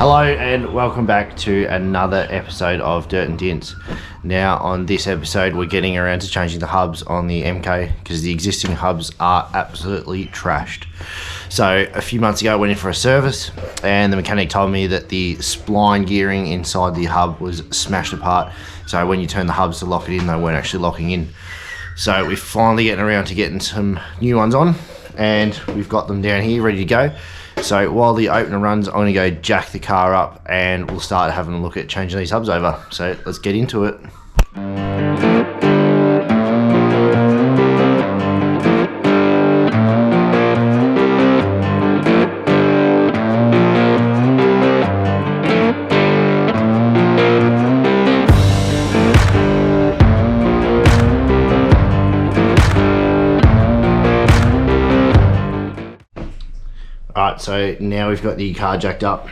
Hello and welcome back to another episode of Dirt and Dints. Now on this episode we're getting around to changing the hubs on the MK because the existing hubs are absolutely trashed. So a few months ago I went in for a service and the mechanic told me that the spline gearing inside the hub was smashed apart. So when you turn the hubs to lock it in, they weren't actually locking in. So we're finally getting around to getting some new ones on and we've got them down here ready to go. So while the opener runs, I'm going to go jack the car up and we'll start having a look at changing these hubs over. So let's get into it. Alright, so now we've got the car jacked up.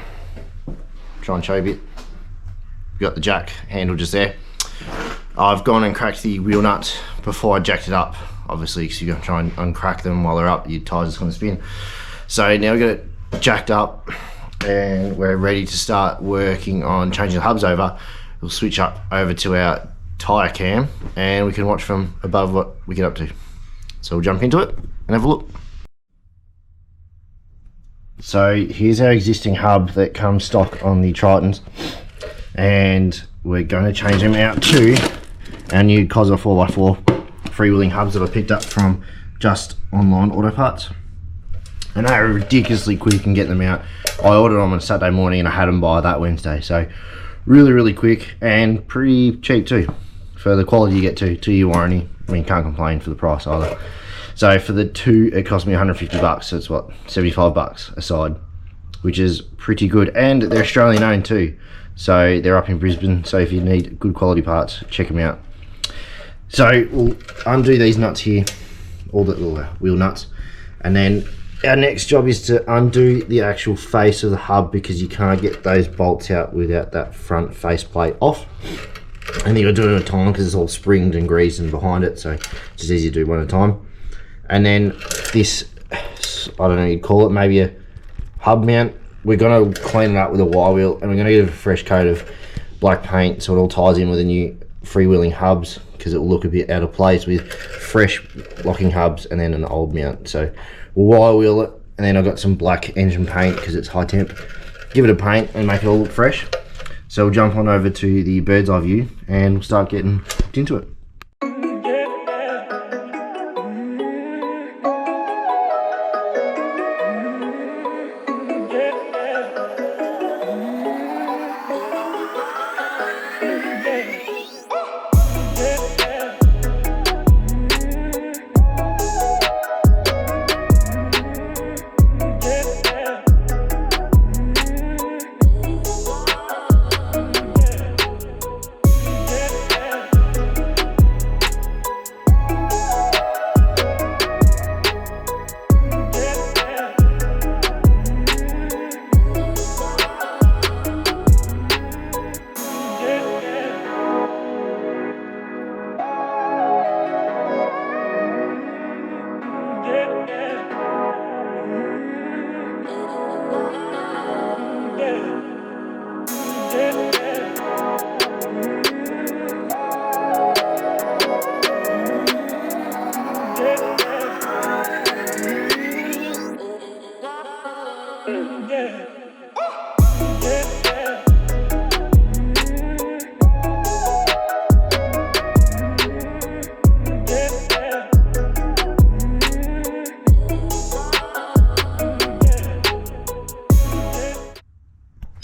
Try and show you a bit. We've got the jack handle just there. I've gone and cracked the wheel nuts before I jacked it up, obviously, because you're going to try and uncrack them while they're up, your tyres are going to spin. So now we've got it jacked up and we're ready to start working on changing the hubs over. We'll switch up over to our tyre cam and we can watch from above what we get up to. So we'll jump into it and have a look. So here's our existing hub that comes stock on the Tritons and we're going to change them out to our new Cozza 4x4 freewheeling hubs that I picked up from just online auto parts, and they are ridiculously quick and get them out. I ordered them on a Saturday morning and I had them by that Wednesday, so really quick and pretty cheap too for the quality you get. 2-year warranty. I mean, can't complain for the price either. So for the two, it cost me 150 bucks. So it's what, 75 bucks a side, which is pretty good. And they're Australian owned too. So they're up in Brisbane. So if you need good quality parts, check them out. So we'll undo these nuts here, all the little wheel nuts. And then our next job is to undo the actual face of the hub because you can't get those bolts out without that front faceplate off. And you gotta do it at a time because it's all springed and greased and behind it. So it's just easy to do one at a time. And then this, I don't know, you'd call it maybe a hub mount. We're going to clean it up with a wire wheel and we're going to give it a fresh coat of black paint so it all ties in with the new freewheeling hubs because it will look a bit out of place with fresh locking hubs and then an old mount. So we'll wire wheel it and then I've got some black engine paint because it's high temp. Give it a paint and make it all look fresh. So we'll jump on over to the bird's eye view and we'll start getting into it.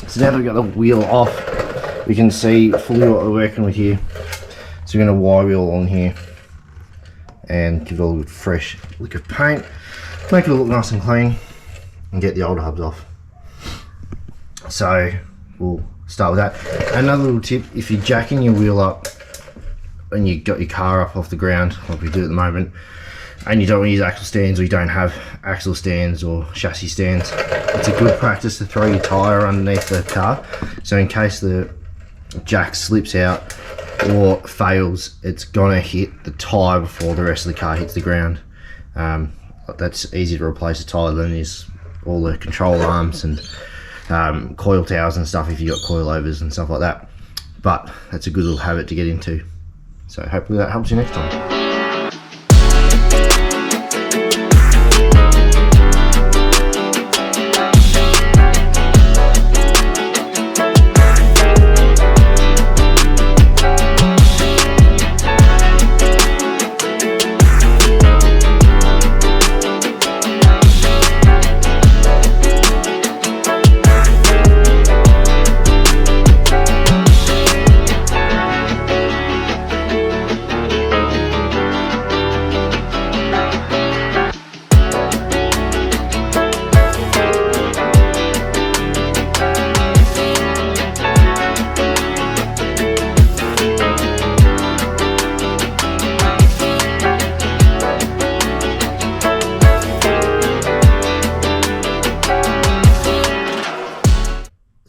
So now that we've got the wheel off, we can see fully what we're working with here. So we're going to wire wheel on here and give it a good fresh lick of paint, make it look nice and clean and get the older hubs off. So we'll start with that. Another little tip, if you're jacking your wheel up and you got your car up off the ground like we do at the moment and you don't want to use axle stands or you don't have axle stands or chassis stands, it's a good practice to throw your tyre underneath the car, so in case the jack slips out or fails, it's gonna hit the tyre before the rest of the car hits the ground. That's easier to replace a tyre than is all the control arms and coil towers and stuff if you got coilovers and stuff like that. But that's a good little habit to get into. So hopefully that helps you next time.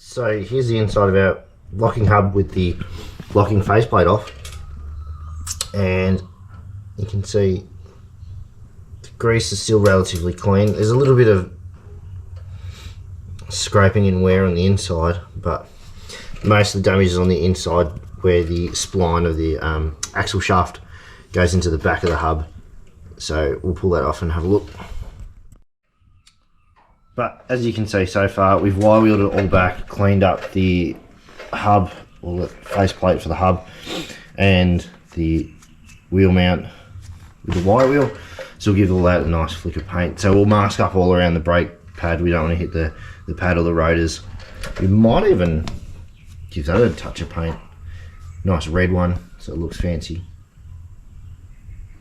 So here's the inside of our locking hub with the locking faceplate off, and you can see the grease is still relatively clean. There's a little bit of scraping and wear on the inside, but most of the damage is on the inside where the spline of the axle shaft goes into the back of the hub. So we'll pull that off and have a look. But as you can see so far, we've wire wheeled it all back, cleaned up the hub, or the faceplate for the hub, and the wheel mount with the wire wheel. So we'll give all that a nice flick of paint. So we'll mask up all around the brake pad. We don't want to hit the pad or the rotors. We might even give that a touch of paint. Nice red one, so it looks fancy.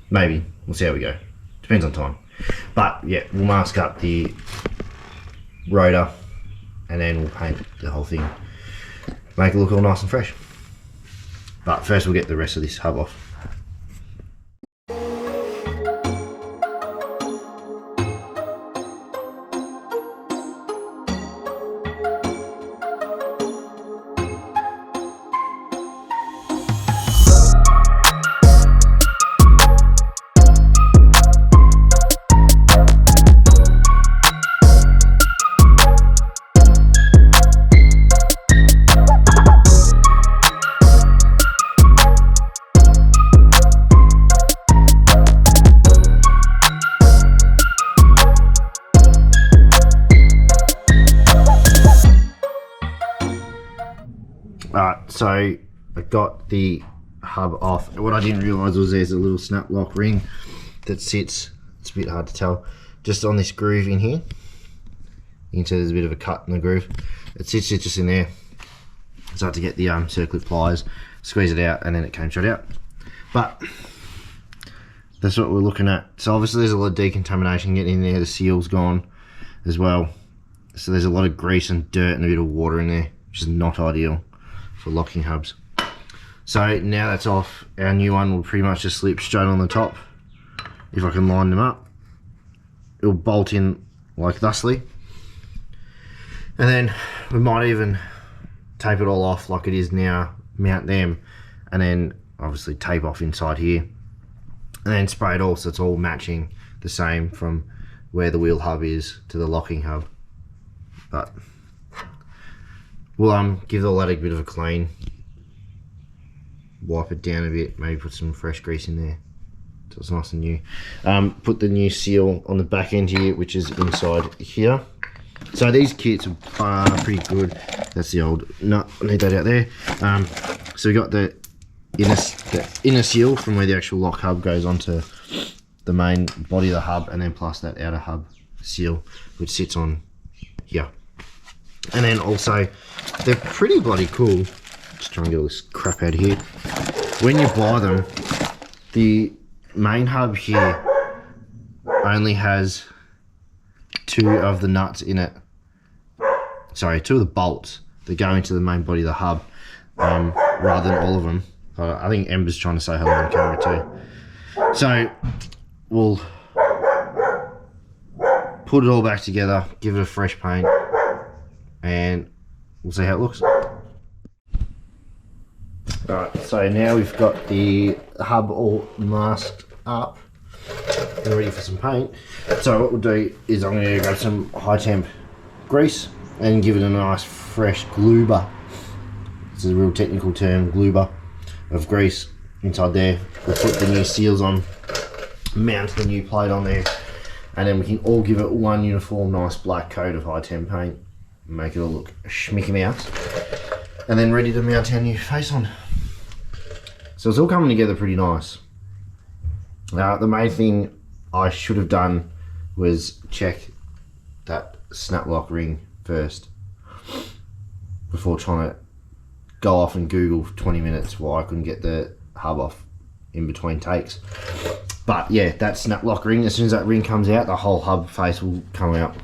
Maybe, we'll see how we go. Depends on time. But yeah, we'll mask up the rotor and then we'll paint the whole thing, make it look all nice and fresh. But first we'll get the rest of this hub off. Alright, so I got the hub off. What I didn't realise was there's a little snap lock ring that sits, it's a bit hard to tell, just on this groove in here. You can see there's a bit of a cut in the groove. It sits just in there. So I had to get the circlip pliers, squeeze it out, and then it came straight out. But that's what we're looking at. So obviously there's a lot of decontamination getting in there. The seal's gone as well. So there's a lot of grease and dirt and a bit of water in there, which is not ideal for locking hubs. So now that's off, our new one will pretty much just slip straight on the top. If I can line them up, it'll bolt in like thusly, and then we might even tape it all off like it is now, mount them, and then obviously tape off inside here, and then spray it all so it's all matching the same from where the wheel hub is to the locking hub. But we'll give all that a bit of a clean, wipe it down a bit, maybe put some fresh grease in there so it's nice and new. Put the new seal on the back end here, which is inside here. So these kits are pretty good. That's the old nut, I need that out there. So we got the inner seal from where the actual lock hub goes onto the main body of the hub, and then plus that outer hub seal which sits on here. And then also, they're pretty bloody cool. Just trying to get all this crap out of here. When you buy them, the main hub here only has 2 of the nuts in it. Sorry, 2 of the bolts that go into the main body of the hub, rather than all of them. I think Ember's trying to say hello on camera too. So we'll put it all back together, give it a fresh paint, and we'll see how it looks. Alright, so now we've got the hub all masked up and ready for some paint. So what we'll do is I'm going to grab some high temp grease and give it a nice fresh gluber. This is a real technical term, gluber, of grease inside there. We'll put the new seals on, mount the new plate on there, and then we can all give it one uniform nice black coat of high temp paint, make it all look schmicky mouse, and then ready to mount our new face on. So it's all coming together pretty nice. The main thing I should have done was check that snap lock ring first before trying to go off and Google for 20 minutes why I couldn't get the hub off in between takes. But yeah, that snap lock ring, as soon as that ring comes out, the whole hub face will come out.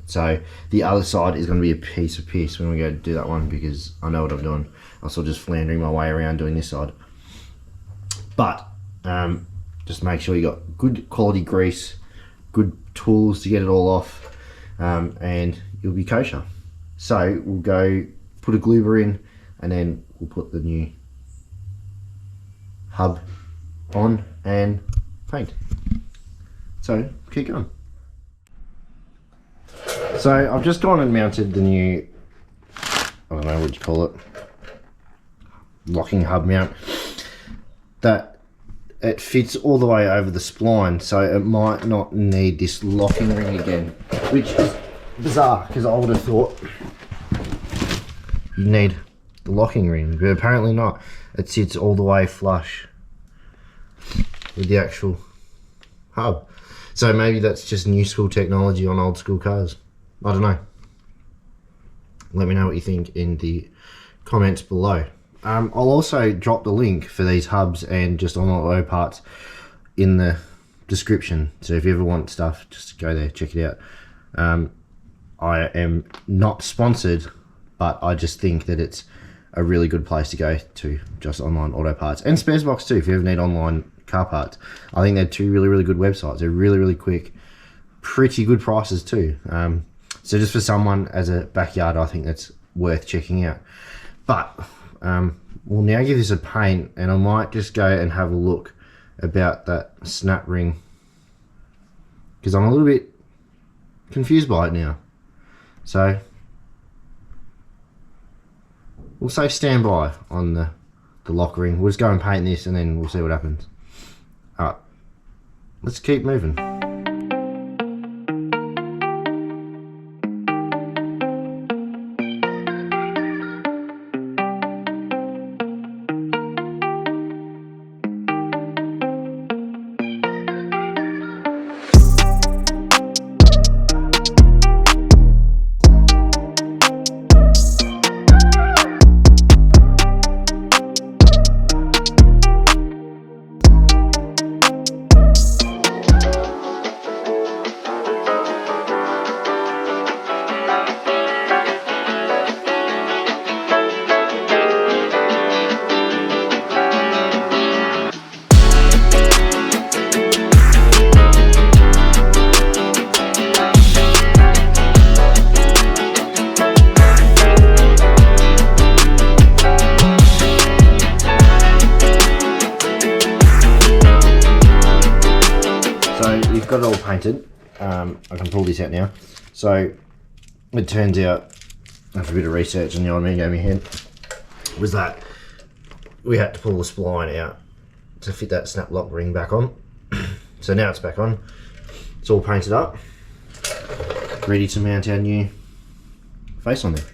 So the other side is going to be a piece of piss when we go to do that one, because I know what I'm doing. I'm sort of just floundering my way around doing this side. But just make sure you got good quality grease, good tools to get it all off, and you'll be kosher. So we'll go put a gluber in, and then we'll put the new hub on and paint. So keep going. So I've just gone and mounted the new, I don't know what you call it, locking hub mount. That it fits all the way over the spline, so it might not need this locking ring again, which is bizarre because I would have thought you need the locking ring, but apparently not. It sits all the way flush with the actual hub. So maybe that's just new school technology on old school cars. I don't know. Let me know what you think in the comments below. I'll also drop the link for these hubs and just on auto parts in the description. So if you ever want stuff, just go there, check it out. I am not sponsored, but I just think that it's a really good place to go to, just online auto parts. And Sparesbox too, if you ever need online car parts. I think they're two really good websites. They're really quick, pretty good prices too. So just for someone as a backyard, I think that's worth checking out. But we'll now give this a paint, and I might just go and have a look about that snap ring, because I'm a little bit confused by it now. So we'll say stand by on the lock ring. We'll just go and paint this and then we'll see what happens. Alright, let's keep moving. Got it all painted. I can pull this out now. So it turns out, after a bit of research and the old man gave me a hint, was that we had to pull the spline out to fit that snap lock ring back on. So now it's back on. It's all painted up, ready to mount our new face on there.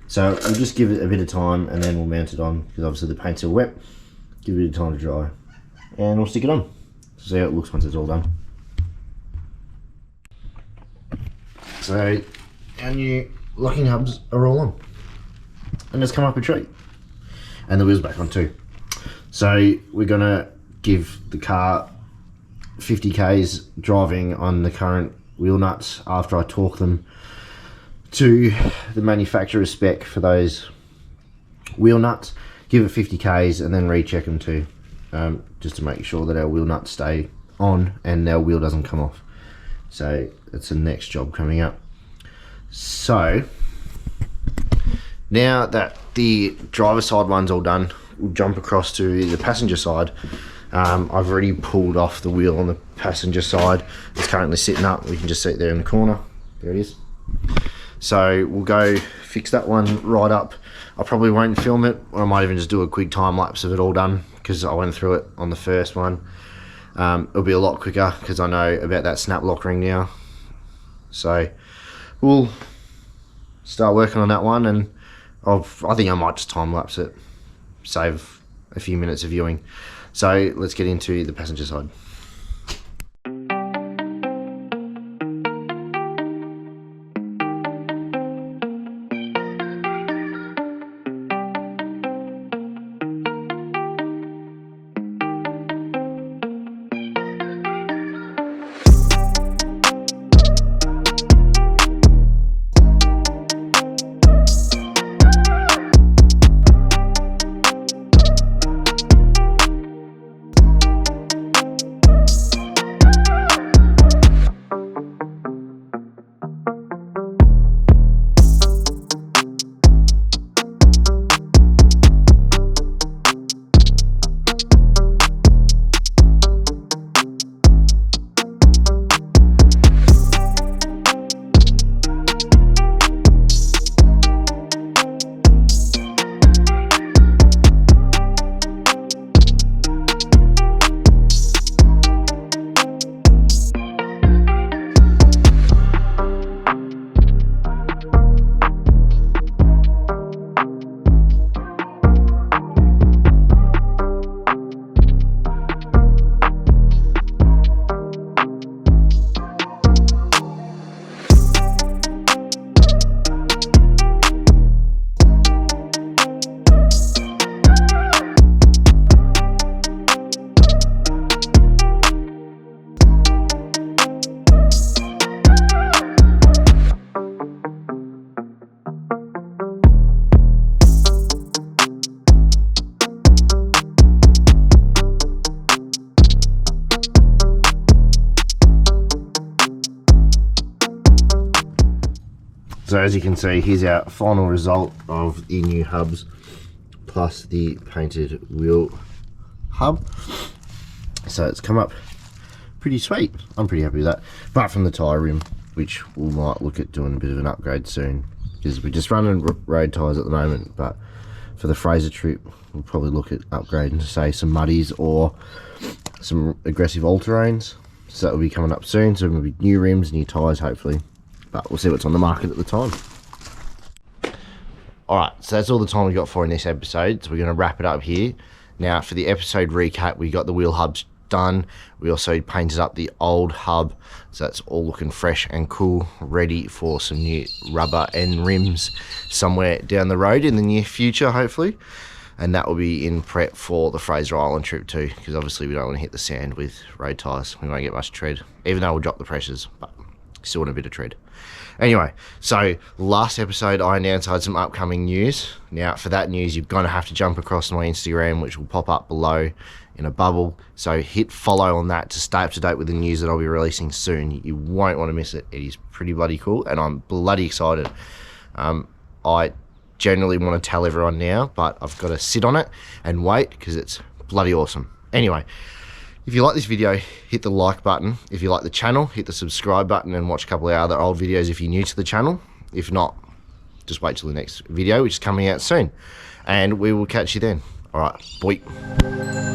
So we'll just give it a bit of time and then we'll mount it on, because obviously the paint's still wet. Give it a bit of time to dry and we'll stick it on. See how it looks once it's all done. So our new locking hubs are all on, and it's come up a treat, and the wheels back on too. So we're gonna give the car 50 k's driving on the current wheel nuts after I torque them to the manufacturer's spec for those wheel nuts. Give it 50 k's and then recheck them too, just to make sure that our wheel nuts stay on and our wheel doesn't come off. So that's the next job coming up. So now that the driver side one's all done, we'll jump across to the passenger side. I've already pulled off the wheel on the passenger side. It's currently sitting up. We can just see it there in the corner. There it is. So we'll go fix that one right up. I probably won't film it, or I might even just do a quick time lapse of it all done, because I went through it on the first one. It'll be a lot quicker because I know about that snap lock ring now. So we'll start working on that one, and I think I might just time lapse it, save a few minutes of viewing. So let's get into the passenger side. So as you can see, here's our final result of the new hubs plus the painted wheel hub. So it's come up pretty sweet. I'm pretty happy with that. Apart from the tyre rim, which we might look at doing a bit of an upgrade soon, because we're just running road tyres at the moment, but for the Fraser trip we'll probably look at upgrading to say some muddies or some aggressive all-terrains. So that will be coming up soon. So it'll be new rims, new tyres hopefully. But we'll see what's on the market at the time. Alright, so that's all the time we got for in this episode. So we're going to wrap it up here. Now, for the episode recap, we got the wheel hubs done. We also painted up the old hub. So that's all looking fresh and cool, ready for some new rubber and rims somewhere down the road in the near future, hopefully. And that will be in prep for the Fraser Island trip too, because obviously we don't want to hit the sand with road tyres. We won't get much tread, even though we'll drop the pressures, but still want a bit of tread. Anyway, so last episode I announced I had some upcoming news. Now for that news you're going to have to jump across to my Instagram, which will pop up below in a bubble. So hit follow on that to stay up to date with the news that I'll be releasing soon. You won't want to miss it. It is pretty bloody cool and I'm bloody excited. I generally want to tell everyone now, but I've got to sit on it and wait because it's bloody awesome. Anyway, if you like this video, hit the like button. If you like the channel, hit the subscribe button and watch a couple of other old videos if you're new to the channel. If not, just wait till the next video, which is coming out soon. And we will catch you then. All right, bye.